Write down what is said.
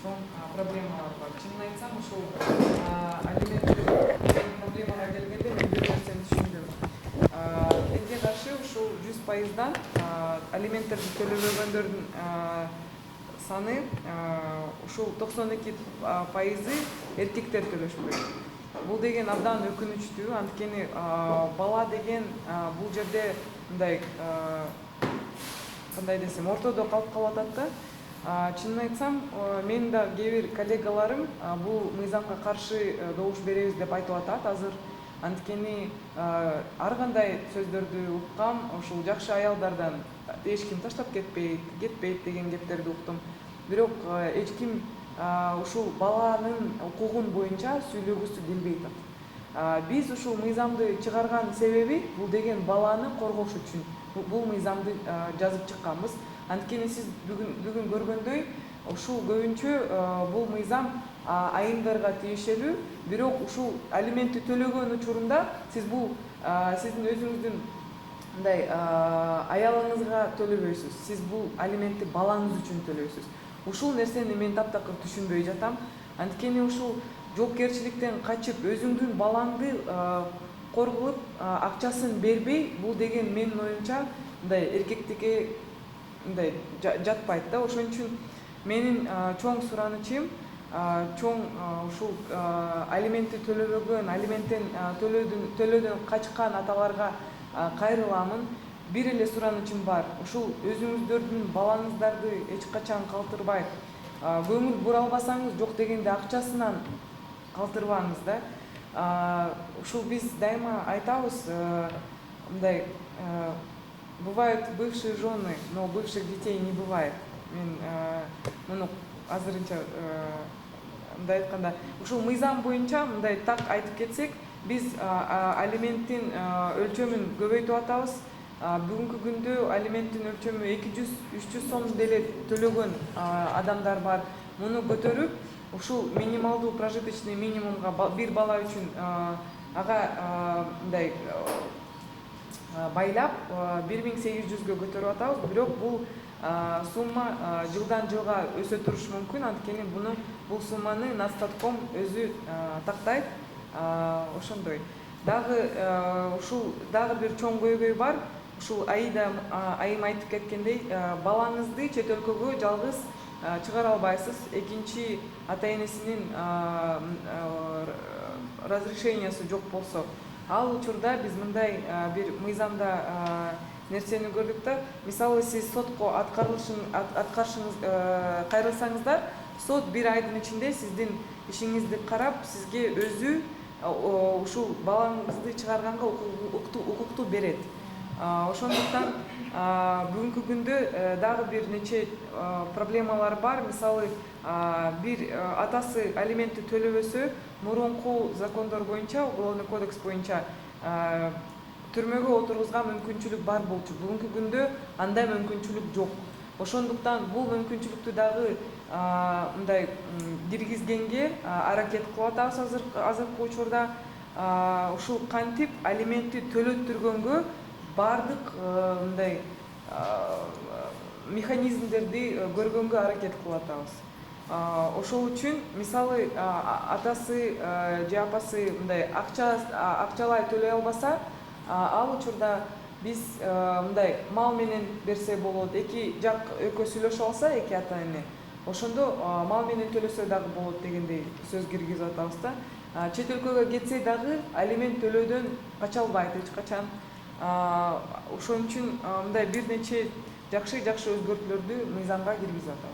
чоң проблемалар бар. Чынын айтсам, ушул алименттик проблемага келгенде мен бир нерсени түшүндүм. Элге каршы ушул 100%дан алименттерди төлөбөгөндөрдүн саны ушул 92% эркектер төлөшпөйт. Бул деген абдан өкүнүчтүү. Анткени бала деген бул жерде мындай кандай десем, ортодо калып калып атат да. Чынын айтсам, менин да кээ бир коллегаларым бул мыйзамга каршы добуш беребиз деп айтып атат азыр. Анткени ар кандай сөздөрдү уккам, ушул жакшы аялдардан эч ким таштап кетпейт деген кептерди уктум. Бирок эч ким ушул баланын укугун боюнча сүйлөгүсү келбей атат. Биз ушул мыйзамды чыгарган себеби бул деген баланы коргош үчүн бул мыйзамды жазып чыкканбыз. Анткени сиз бүгүн көргөндөй, ушул көбүнчө бул мыйзам айымдарга тиешелүү. Бирок ушул алиментти төлөгөн учурунда сиз бул сиздин өзүңүздүн мындай аялыңызга төлөбөйсүз. Сиз бул алиментти балаңыз үчүн төлөйсүз. Ушул нерсени мен таптакыр түшүнбөй жатам. Анткени ушул жоопкерчиликтен качып өзүңдүн балаңды коргулуп акчасын бербей, бул деген менин оюмча мындай эркектикке мындай жатпайт да. Ошон үчүн менин чоң суранычым ушул алиментти төлөбөгөн, алименттен төлөөдөн качкан аталарга кайрыламын. Бир эле суранычым бар. Ушул өзүңүздөрдүн балаңыздарды эч качан калтырбай, көңүл бура албасаңыз жок дегенде акчасынан калтырбаңыз да. Ушул биз дайыма айтабыз, мындай бывают бывшие жены, но бывших детей не бывает. Мен муну азырынча мындай айтканда, ушул мыйзам боюнча мындай так айтып кетсек, биз алименттин өлчөмүн көбөйтүп атабыз. Бүгүнкү күндө алименттин өлчөмү 200-300 сом деле төлөгөн адамдар бар. Муну көтөрүп, ушул минималдуу прожиточный минимумга бир бала үчүн ага мындай байлап 1800гө көтөрүп атабыз. Бирок бул сумма жылдан жылга өсө турушу мүмкүн. Анткени бул сумманы Настатком өзү тактайт. Ошондой. Ушул дагы бир чоң көйгөй бар. Ушул айым айтып кеткендей, балаңызды чет өлкөгө жалгыз чыгара албайсыз. Экинчи ата-энесинин разрешениясы жок болсо. Ал учурда биз мындай бир мыйзамда нерсени көрдүк да. Мисалы сиз сотко кайрылсаңыздар, сот бир айдын ичинде сиздин ишиңизди карап, сизге өзү ушул балаңызды чыгарганга укукту берет. Ошондуктан бүгүнкү күндө дагы бир нече проблемалар бар. Мисалы, бир атасы алиментти төлөбөсө, мурунку закондор боюнча, Уголовный кодекс боюнча түрмөгө отургузган мүмкүнчүлүк бар болчу. Бүгүнкү күндө андай мүмкүнчүлүк жок. Ошондуктан бул мүмкүнчүлүктү дагы мындай киргизгенге аракет кылып атабыз азыркы учурда. Ушул кантип алиментти төлөттүргөнгө бардык мындай механизмдерди көргөнгө аракет кылып атабыз. Ошол үчүн мисалы атасы же апасы мындай акчалай төлөй албаса, ал учурда биз мындай мал менен берсе болот. Эки жак экөө сүйлөшүп алса, эки ата-эне, ошондо мал менен төлөсө дагы болот дегендей сөз киргизип атабыз да. Чет өлкөгө кетсе дагы алимент төлөөдөн кача албайт эч качан. Ошон үчүн мындай бир нече жакшы өзгөртүүлөрдү мыйзамга киргизип атабыз.